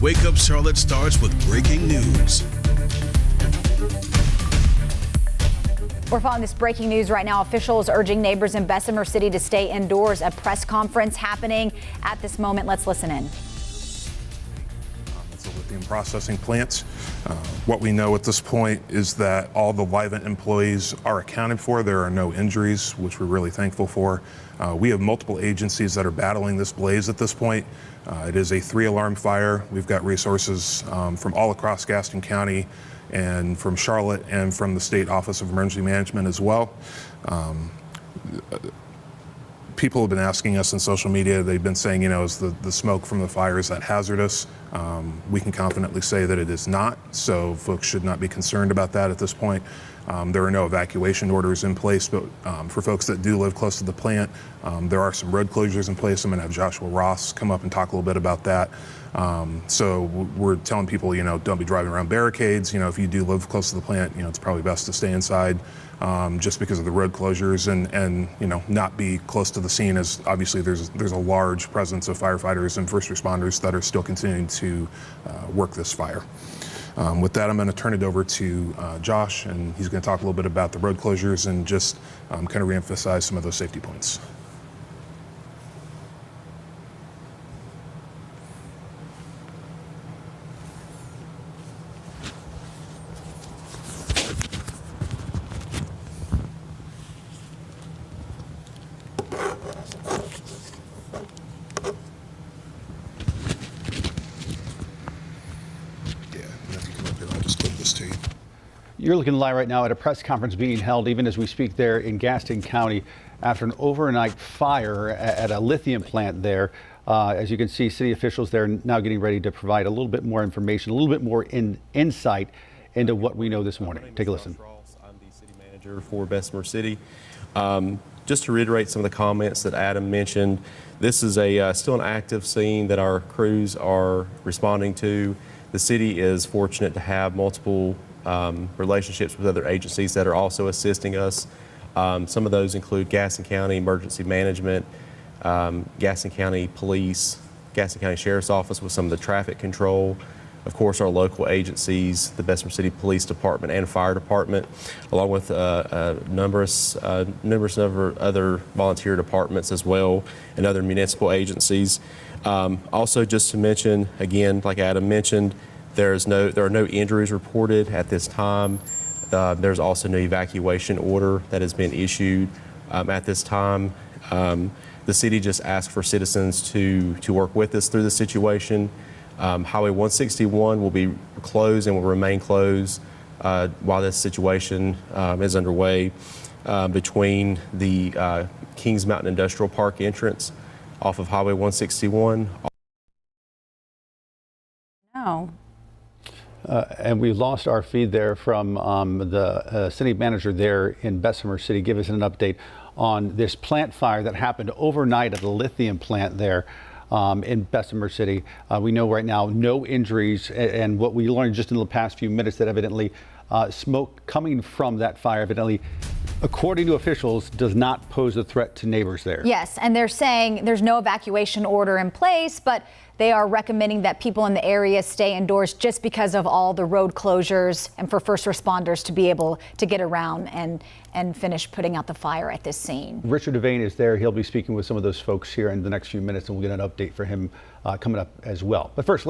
Wake Up Charlotte starts with breaking news. We're following this breaking news right now. Officials urging neighbors in Bessemer City to stay indoors. A press conference happening at this moment. Let's listen in. It's a lithium processing plant. What we know at this point is that all the Livent employees are accounted for. There are no injuries, which we're really thankful for. We have multiple agencies that are battling this blaze at this point. It is a 3-alarm fire. We've got resources from all across Gaston County and from Charlotte and from the State Office of Emergency Management as well. People have been asking us in social media, they've been saying, is the smoke from the fire, is that hazardous? We can confidently say that it is not, so folks should not be concerned about that at this point. There are no evacuation orders in place, but for folks that do live close to the plant, there are some road closures in place. I'm going to have Joshua Ross come up and talk a little bit about that. So we're telling people, don't be driving around barricades. If you do live close to the plant, it's probably best to stay inside just because of the road closures and not be close to the scene, as obviously there's a large presence of firefighters and first responders that are still continuing to work this fire. With that, I'm going to turn it over to Josh, and he's going to talk a little bit about the road closures and just kind of reemphasize some of those safety points. You're looking live right now at a press conference being held even as we speak there in Gaston County after an overnight fire at a lithium plant there. As you can see, city officials there now getting ready to provide a little bit more information, a little bit more insight into what we know this morning. Take a listen. I'm the city manager for Bessemer City. Just to reiterate some of the comments that Adam mentioned, this is still an active scene that our crews are responding to. The city is fortunate to have multiple relationships with other agencies that are also assisting us. Some of those include Gaston County Emergency Management, Gaston County Police, Gaston County Sheriff's Office with some of the traffic control, of course our local agencies, the Bessemer City Police Department and Fire Department, along with numerous other volunteer departments as well and other municipal agencies. Also, just to mention, again, like Adam mentioned, there are no injuries reported at this time. There's also no evacuation order that has been issued at this time. The city just asked for citizens to work with us through the situation. Highway 161 will be closed and will remain closed while this situation is underway between the Kings Mountain Industrial Park entrance off of Highway 161. No. And we lost our feed there from the city manager there in Bessemer City. Give us an update on this plant fire that happened overnight at the lithium plant there in Bessemer City. We know right now no injuries, and what we learned just in the past few minutes that evidently smoke coming from that fire evidently, according to officials, does not pose a threat to neighbors there. Yes, and they're saying there's no evacuation order in place, but they are recommending that people in the area stay indoors just because of all the road closures and for first responders to be able to get around and finish putting out the fire at this scene. Richard Devane is there. He'll be speaking with some of those folks here in the next few minutes, and we'll get an update for him coming up as well. But first, Larry.